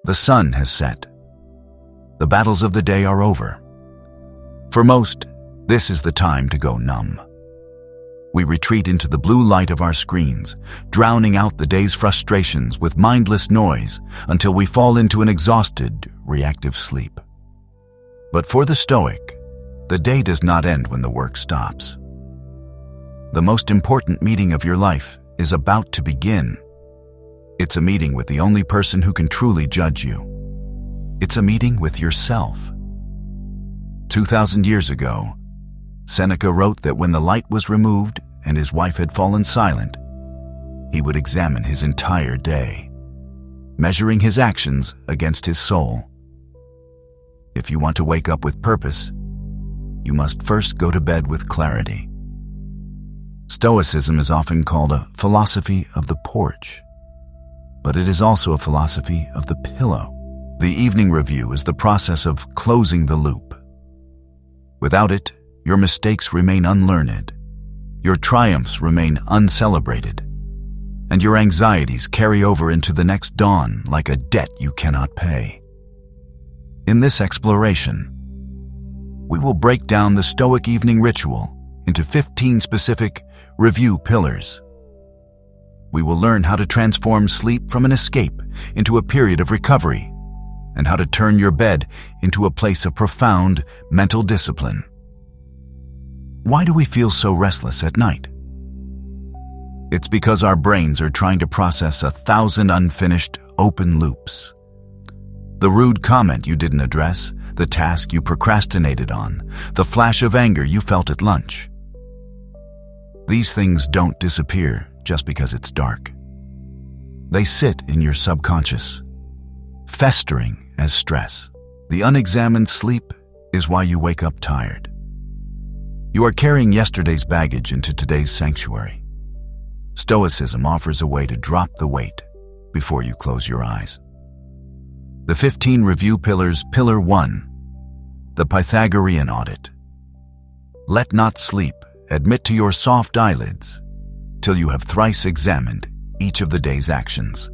The sun has set. The battles of the day are over. For most, this is the time to go numb. We retreat into the blue light of our screens, drowning out the day's frustrations with mindless noise until we fall into an exhausted, reactive sleep. But for the Stoic, the day does not end when the work stops. The most important meeting of your life is about to begin. It's a meeting with the only person who can truly judge you. It's a meeting with yourself. 2,000 years ago, Seneca wrote that when the light was removed and his wife had fallen silent, he would examine his entire day, measuring his actions against his soul. If you want to wake up with purpose, you must first go to bed with clarity. Stoicism is often called a philosophy of the porch, but it is also a philosophy of the pillow. The Evening Review is the process of closing the loop. Without it, your mistakes remain unlearned, your triumphs remain uncelebrated, and your anxieties carry over into the next dawn like a debt you cannot pay. In this exploration, we will break down the Stoic evening ritual into 15 specific review pillars. We will learn how to transform sleep from an escape into a period of recovery, and how to turn your bed into a place of profound mental discipline. Why do we feel so restless at night? It's because our brains are trying to process 1,000 unfinished open loops. The rude comment you didn't address, the task you procrastinated on, the flash of anger you felt at lunch. These things don't disappear just because it's dark. They sit in your subconscious, festering as stress. The unexamined sleep is why you wake up tired. You are carrying yesterday's baggage into today's sanctuary. Stoicism offers a way to drop the weight before you close your eyes. The 15 review pillars. Pillar 1, the Pythagorean audit. Let not sleep admit to your soft eyelids till you have thrice examined each of the day's actions.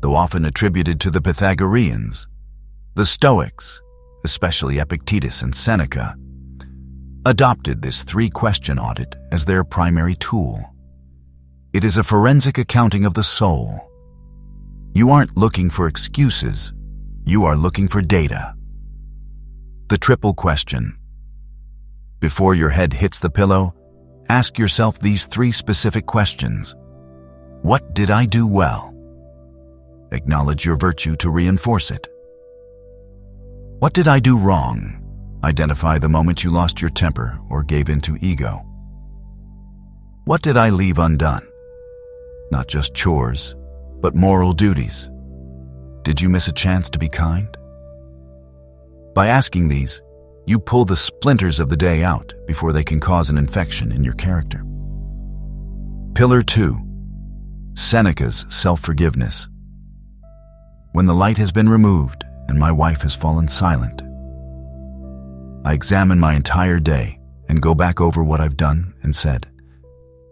Though often attributed to the Pythagoreans, the Stoics, especially Epictetus and Seneca, adopted this 3-question audit as their primary tool. It is a forensic accounting of the soul. You aren't looking for excuses, you are looking for data. The triple question. Before your head hits the pillow, ask yourself these 3 specific questions. What did I do well? Acknowledge your virtue to reinforce it. What did I do wrong? Identify the moment you lost your temper or gave in to ego. What did I leave undone? Not just chores, but moral duties. Did you miss a chance to be kind? By asking these, you pull the splinters of the day out before they can cause an infection in your character. Pillar 2, Seneca's self-forgiveness. When the light has been removed and my wife has fallen silent, I examine my entire day and go back over what I've done and said,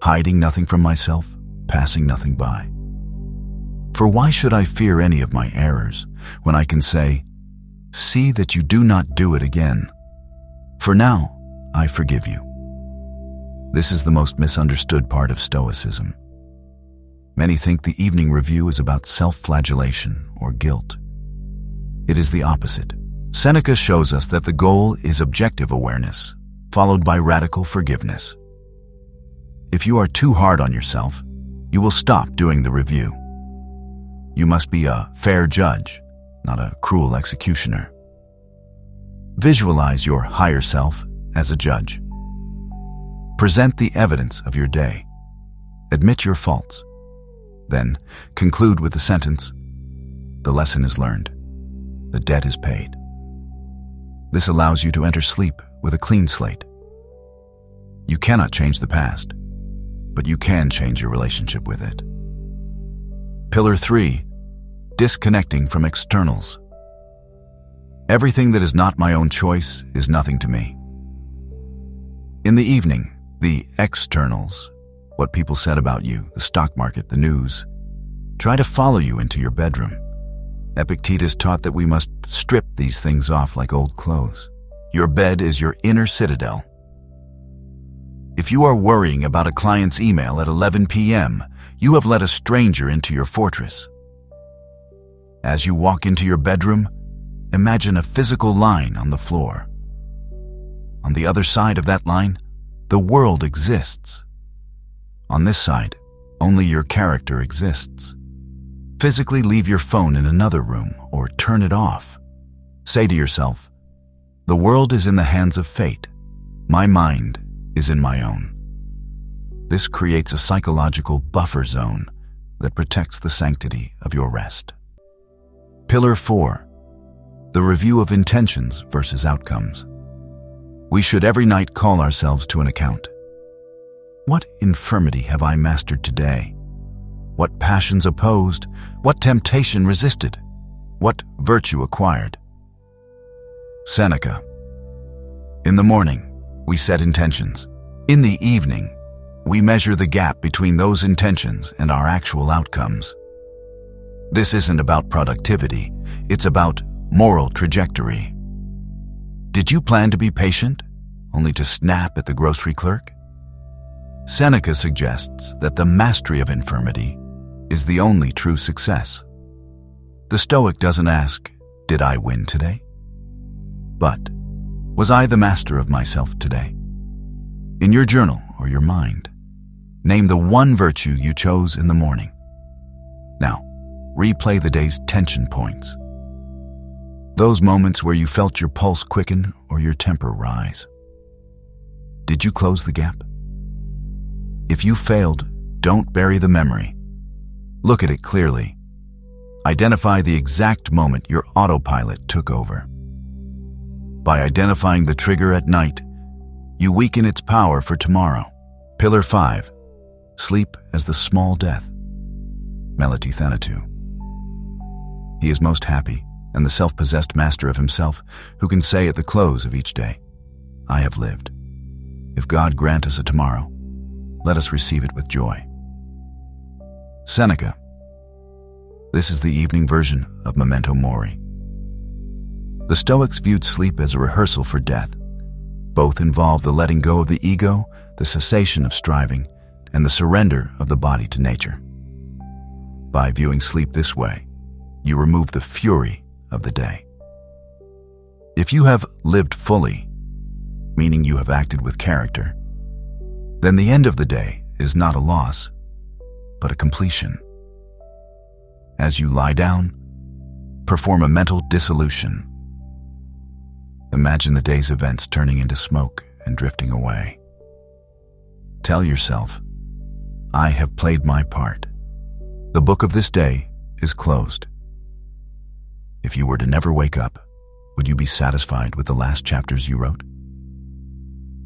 hiding nothing from myself, passing nothing by. For why should I fear any of my errors when I can say, see that you do not do it again? For now, I forgive you. This is the most misunderstood part of Stoicism. Many think the Evening Review is about self-flagellation or guilt. It is the opposite. Seneca shows us that the goal is objective awareness, followed by radical forgiveness. If you are too hard on yourself, you will stop doing the review. You must be a fair judge, not a cruel executioner. Visualize your higher self as a judge. Present the evidence of your day. Admit your faults. Then conclude with the sentence, the lesson is learned. The debt is paid. This allows you to enter sleep with a clean slate. You cannot change the past, but you can change your relationship with it. Pillar 3, disconnecting from externals. Everything that is not my own choice is nothing to me. In the evening, the externals, what people said about you, the stock market, the news, try to follow you into your bedroom. Epictetus taught that we must strip these things off like old clothes. Your bed is your inner citadel. If you are worrying about a client's email at 11 p.m., you have let a stranger into your fortress. As you walk into your bedroom, imagine a physical line on the floor. On the other side of that line, the world exists. On this side, only your character exists. Physically leave your phone in another room or turn it off. Say to yourself, "The world is in the hands of fate. My mind is in my own." This creates a psychological buffer zone that protects the sanctity of your rest. Pillar 4. The review of intentions versus outcomes. We should every night call ourselves to an account. What infirmity have I mastered today? What passions opposed? What temptation resisted? What virtue acquired? Seneca. In the morning, we set intentions. In the evening, we measure the gap between those intentions and our actual outcomes. This isn't about productivity, it's about moral trajectory. Did you plan to be patient, only to snap at the grocery clerk? Seneca suggests that the mastery of infirmity is the only true success. The Stoic doesn't ask, "Did I win today?" but, "Was I the master of myself today?" In your journal or your mind, name the one virtue you chose in the morning. Now, replay the day's tension points. Those moments where you felt your pulse quicken or your temper rise. Did you close the gap? If you failed, don't bury the memory. Look at it clearly. Identify the exact moment your autopilot took over. By identifying the trigger at night, you weaken its power for tomorrow. Pillar 5. Sleep as the small death. Melite Thanatou. He is most happy and the self-possessed master of himself who can say at the close of each day, "I have lived. If God grant us a tomorrow, let us receive it with joy." Seneca. This is the evening version of Memento Mori. The Stoics viewed sleep as a rehearsal for death. Both involve the letting go of the ego, the cessation of striving, and the surrender of the body to nature. By viewing sleep this way, you remove the fury of the day. If you have lived fully, meaning you have acted with character, then the end of the day is not a loss, but a completion. As you lie down, perform a mental dissolution. Imagine the day's events turning into smoke and drifting away. Tell yourself, "I have played my part. The book of this day is closed." If you were to never wake up, would you be satisfied with the last chapters you wrote?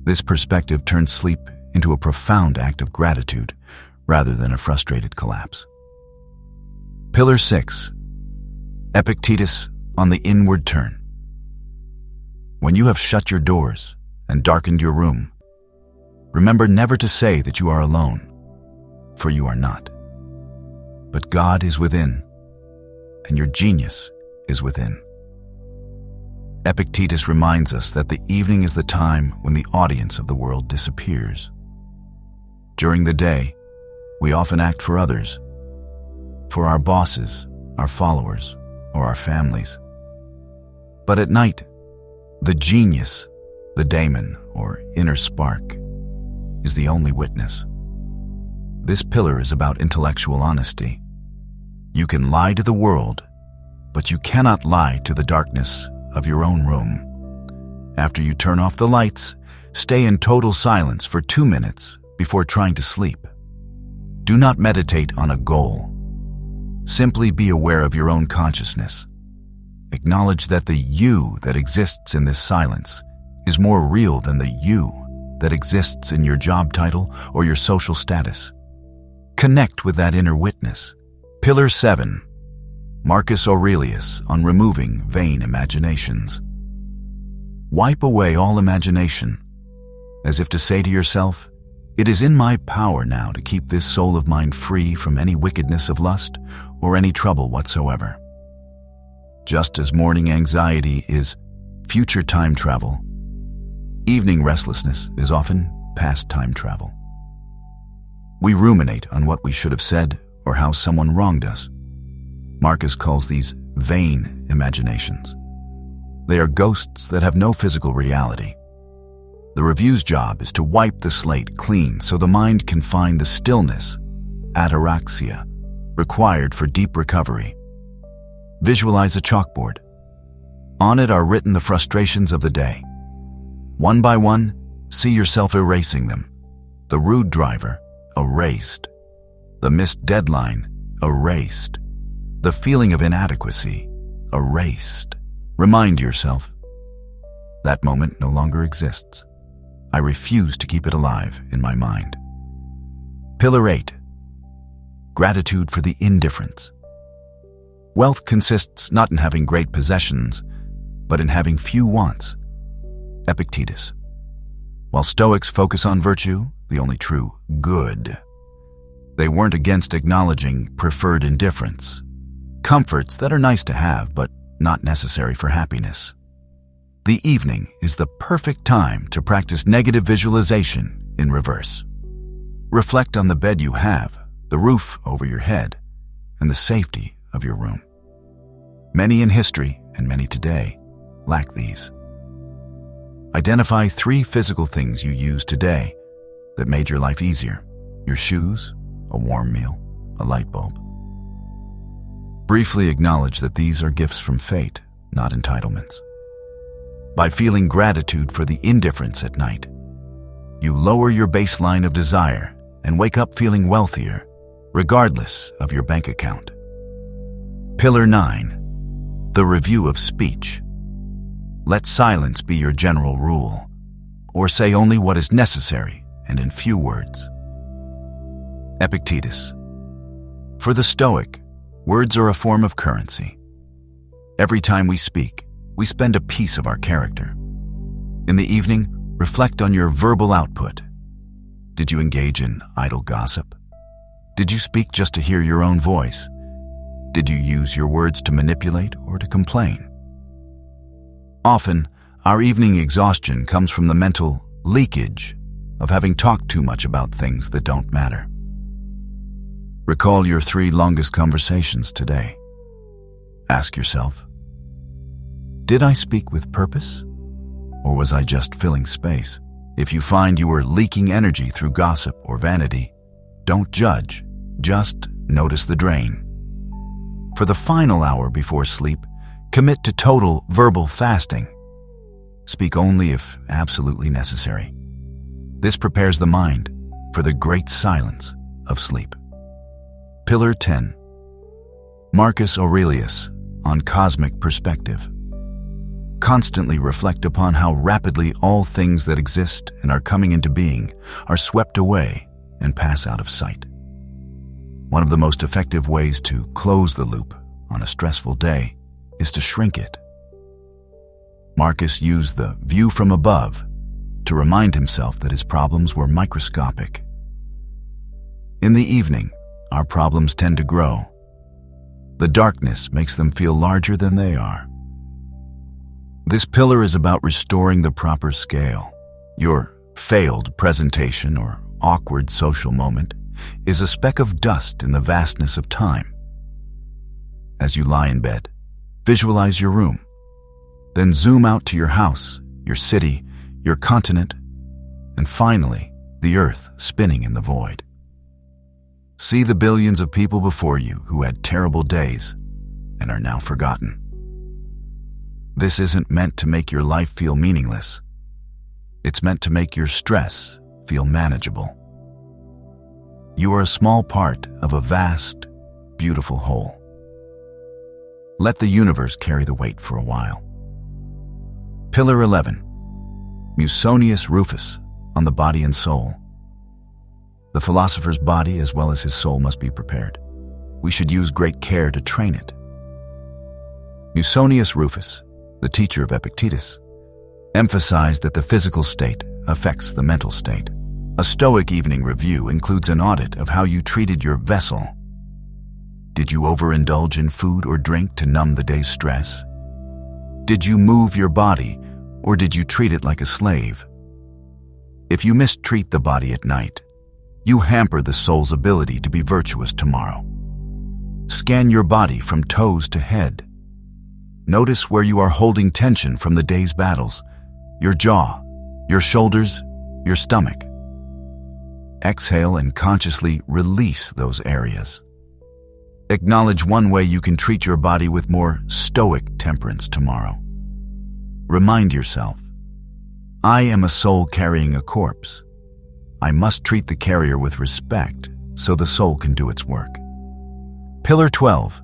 This perspective turns sleep into a profound act of gratitude rather than a frustrated collapse. Pillar 6. Epictetus on the inward turn. When you have shut your doors and darkened your room, remember never to say that you are alone, for you are not. But God is within, and your genius is within. Epictetus reminds us that the evening is the time when the audience of the world disappears. During the day, we often act for others, for our bosses, our followers, or our families. But at night, the genius, the daemon, or inner spark, is the only witness. This pillar is about intellectual honesty. You can lie to the world, but you cannot lie to the darkness of your own room. After you turn off the lights, stay in total silence for 2 minutes before trying to sleep. Do not meditate on a goal. Simply be aware of your own consciousness. Acknowledge that the you that exists in this silence is more real than the you that exists in your job title or your social status. Connect with that inner witness. Pillar 7. Marcus Aurelius on removing vain imaginations. Wipe away all imagination, as if to say to yourself, "It is in my power now to keep this soul of mine free from any wickedness of lust or any trouble whatsoever." Just as morning anxiety is future time travel, evening restlessness is often past time travel. We ruminate on what we should have said or how someone wronged us. Marcus calls these vain imaginations. They are ghosts that have no physical reality. The review's job is to wipe the slate clean so the mind can find the stillness, ataraxia, required for deep recovery. Visualize a chalkboard. On it are written the frustrations of the day. One by one, see yourself erasing them. The rude driver, erased. The missed deadline, erased. The feeling of inadequacy, erased. Remind yourself, that moment no longer exists. I refuse to keep it alive in my mind. Pillar 8. Gratitude for the indifference. Wealth consists not in having great possessions, but in having few wants. Epictetus. While Stoics focus on virtue, the only true good, they weren't against acknowledging preferred indifference, comforts that are nice to have but not necessary for happiness. The evening is the perfect time to practice negative visualization in reverse. Reflect on the bed you have, the roof over your head, and the safety of your room. Many in history, and many today, lack these. Identify 3 physical things you use today that made your life easier: your shoes, a warm meal, a light bulb. Briefly acknowledge that these are gifts from fate, not entitlements. By feeling gratitude for the indifference at night, you lower your baseline of desire and wake up feeling wealthier, regardless of your bank account. Pillar 9. The review of speech. Let silence be your general rule, or say only what is necessary and in few words. Epictetus. For the Stoic, words are a form of currency. Every time we speak, we spend a piece of our character. In the evening, reflect on your verbal output. Did you engage in idle gossip? Did you speak just to hear your own voice? Did you use your words to manipulate or to complain? Often, our evening exhaustion comes from the mental leakage of having talked too much about things that don't matter. Recall your 3 longest conversations today. Ask yourself, did I speak with purpose, or was I just filling space? If you find you are leaking energy through gossip or vanity, don't judge, just notice the drain. For the final hour before sleep, commit to total verbal fasting. Speak only if absolutely necessary. This prepares the mind for the great silence of sleep. Pillar 10. Marcus Aurelius on cosmic perspective. Constantly reflect upon how rapidly all things that exist and are coming into being are swept away and pass out of sight. One of the most effective ways to close the loop on a stressful day is to shrink it. Marcus used the view from above to remind himself that his problems were microscopic. In the evening, our problems tend to grow. The darkness makes them feel larger than they are. This pillar is about restoring the proper scale. Your failed presentation or awkward social moment is a speck of dust in the vastness of time. As you lie in bed, visualize your room. Then zoom out to your house, your city, your continent, and finally, the earth spinning in the void. See the billions of people before you who had terrible days and are now forgotten. This isn't meant to make your life feel meaningless. It's meant to make your stress feel manageable. You are a small part of a vast, beautiful whole. Let the universe carry the weight for a while. Pillar 11. Musonius Rufus on the body and soul. The philosopher's body as well as his soul must be prepared. We should use great care to train it. Musonius Rufus, the teacher of Epictetus, emphasized that the physical state affects the mental state. A Stoic evening review includes an audit of how you treated your vessel. Did you overindulge in food or drink to numb the day's stress? Did you move your body, or did you treat it like a slave? If you mistreat the body at night, you hamper the soul's ability to be virtuous tomorrow. Scan your body from toes to head. Notice where you are holding tension from the day's battles: your jaw, your shoulders, your stomach. Exhale and consciously release those areas. Acknowledge one way you can treat your body with more stoic temperance tomorrow. Remind yourself, I am a soul carrying a corpse. I must treat the carrier with respect so the soul can do its work. Pillar 12.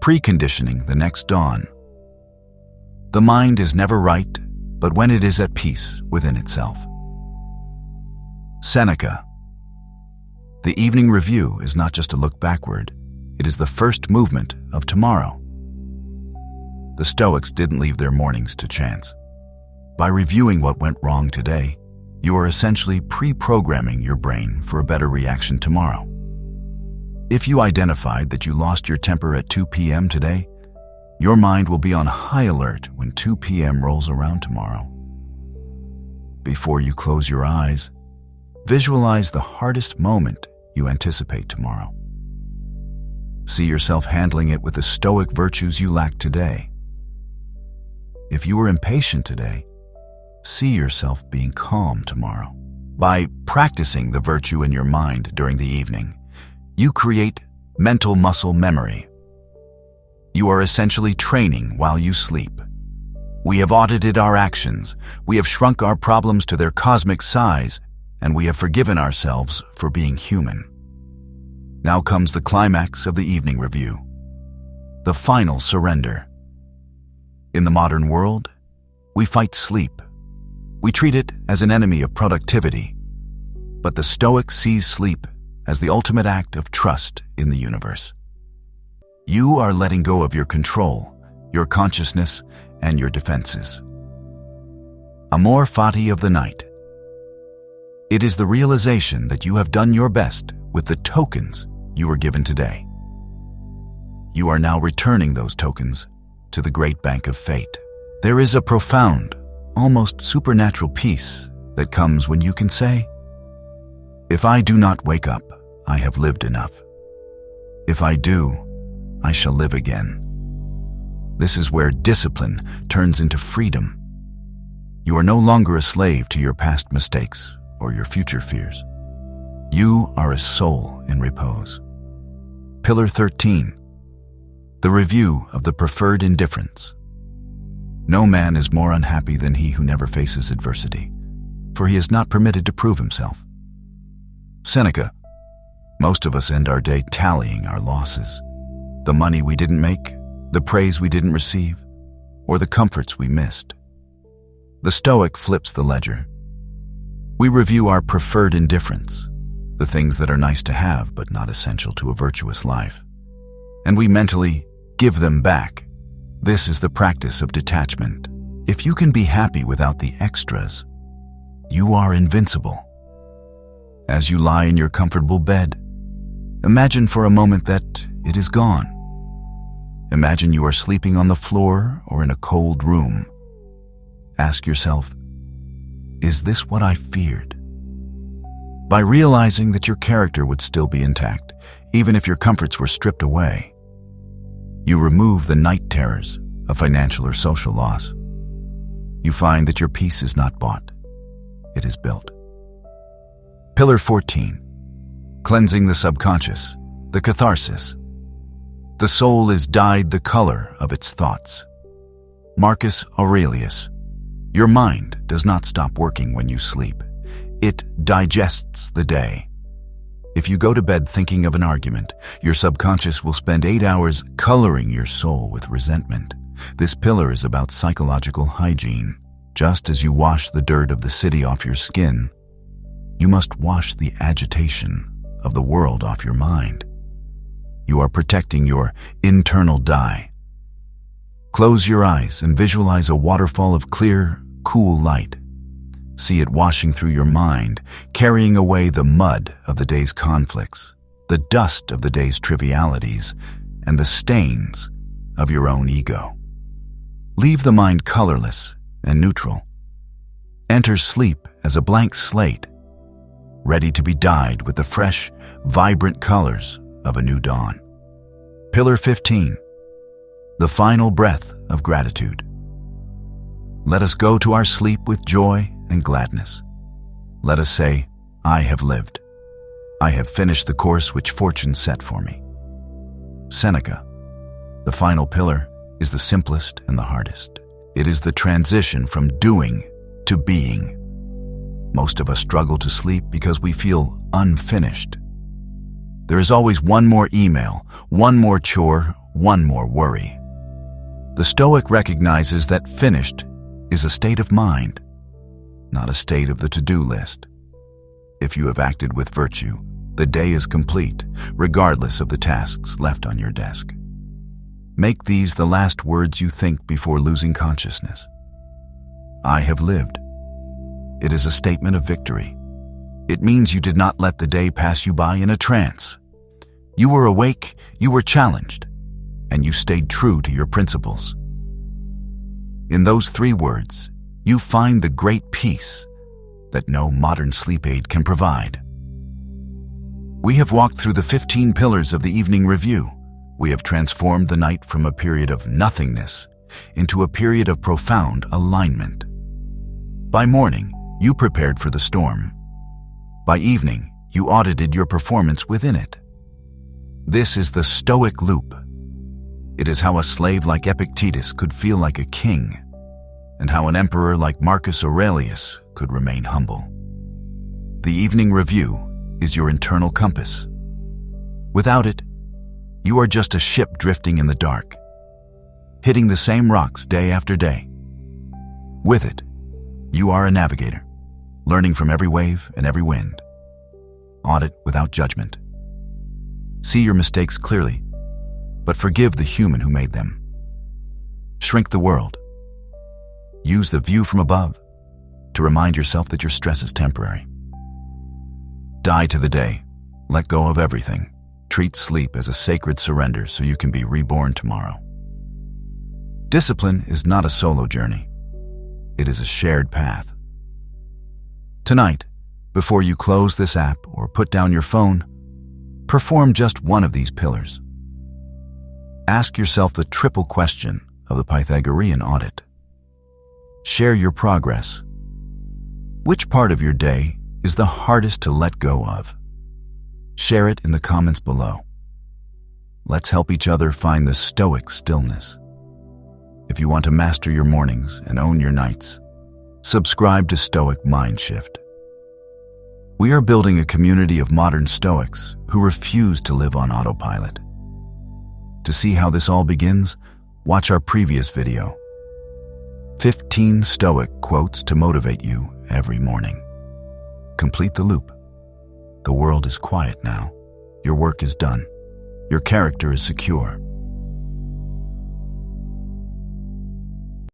Preconditioning the next dawn. The mind is never right, but when it is at peace within itself. Seneca. The Evening Review is not just a look backward, it is the first movement of tomorrow. The Stoics didn't leave their mornings to chance. By reviewing what went wrong today, you are essentially pre-programming your brain for a better reaction tomorrow. If you identified that you lost your temper at 2 p.m. today, your mind will be on high alert when 2 p.m. rolls around tomorrow. Before you close your eyes, visualize the hardest moment you anticipate tomorrow. See yourself handling it with the stoic virtues you lack today. If you were impatient today, see yourself being calm tomorrow. By practicing the virtue in your mind during the evening, you create mental muscle memory. You are essentially training while you sleep. We have audited our actions, we have shrunk our problems to their cosmic size, and we have forgiven ourselves for being human. Now comes the climax of the evening review, the final surrender. In the modern world, we fight sleep. We treat it as an enemy of productivity, but the Stoic sees sleep as the ultimate act of trust in the universe. You are letting go of your control, your consciousness, and your defenses. Amor Fati of the night. It is the realization that you have done your best with the tokens you were given today. You are now returning those tokens to the great bank of fate. There is a profound, almost supernatural peace that comes when you can say, if I do not wake up, I have lived enough. If I do, I shall live again. This is where discipline turns into freedom. You are no longer a slave to your past mistakes or your future fears. You are a soul in repose. Pillar 13. The review of the preferred indifference. No man is more unhappy than he who never faces adversity, for he is not permitted to prove himself. Seneca. Most of us end our day tallying our losses. The money we didn't make, the praise we didn't receive, or the comforts we missed. The Stoic flips the ledger. We review our preferred indifference, the things that are nice to have but not essential to a virtuous life, and we mentally give them back. This is the practice of detachment. If you can be happy without the extras, you are invincible. As you lie in your comfortable bed, imagine for a moment that it is gone. Imagine you are sleeping on the floor or in a cold room. Ask yourself, is this what I feared? By realizing that your character would still be intact, even if your comforts were stripped away, you remove the night terrors of financial or social loss. You find that your peace is not bought, it is built. Pillar 14. Cleansing the subconscious, the catharsis. The soul is dyed the color of its thoughts. Marcus Aurelius. Your mind does not stop working when you sleep. It digests the day. If you go to bed thinking of an argument, your subconscious will spend 8 hours coloring your soul with resentment. This pillar is about psychological hygiene. Just as you wash the dirt of the city off your skin, you must wash the agitation of the world off your mind. You are protecting your internal dye. Close your eyes and visualize a waterfall of clear, cool light. See it washing through your mind, carrying away the mud of the day's conflicts. the dust of the day's trivialities, and the stains of your own ego. Leave the mind colorless and neutral. Enter sleep as a blank slate, ready to be dyed with the fresh, vibrant colors of a new dawn. Pillar 15. The final breath of gratitude. Let us go to our sleep with joy and gladness. Let us say, I have lived. I have finished the course which fortune set for me. Seneca. The final pillar is the simplest and the hardest. It is the transition from doing to being. Most of us struggle to sleep because we feel unfinished. There is always one more email, one more chore, one more worry. The Stoic recognizes that finished is a state of mind, not a state of the to-do list. If you have acted with virtue, the day is complete, regardless of the tasks left on your desk. Make these the last words you think before losing consciousness. I have lived. It is a statement of victory. It means you did not let the day pass you by in a trance. You were awake, you were challenged, and you stayed true to your principles. In those 3 words, you find the great peace that no modern sleep aid can provide. We have walked through the 15 pillars of the Evening Review. We have transformed the night from a period of nothingness into a period of profound alignment. By morning, you prepared for the storm. By evening, you audited your performance within it. This is the Stoic loop. It is how a slave like Epictetus could feel like a king, and how an emperor like Marcus Aurelius could remain humble. The Evening Review is your internal compass. Without it, you are just a ship drifting in the dark, hitting the same rocks day after day. With it, you are a navigator, learning from every wave and every wind. Audit without judgment. See your mistakes clearly, but forgive the human who made them. Shrink the world. Use the view from above to remind yourself that your stress is temporary. Die to the day. Let go of everything. Treat sleep as a sacred surrender so you can be reborn tomorrow. Discipline is not a solo journey. It is a shared path. Tonight, before you close this app or put down your phone, perform just one of these pillars. Ask yourself the triple question of the Pythagorean audit. Share your progress. Which part of your day is the hardest to let go of? Share it in the comments below. Let's help each other find the Stoic stillness. If you want to master your mornings and own your nights, subscribe to Stoic Mindshift. We are building a community of modern Stoics who refuse to live on autopilot. To see how this all begins, watch our previous video. 15 Stoic quotes to motivate you every morning. Complete the loop. The world is quiet now. Your work is done. Your character is secure.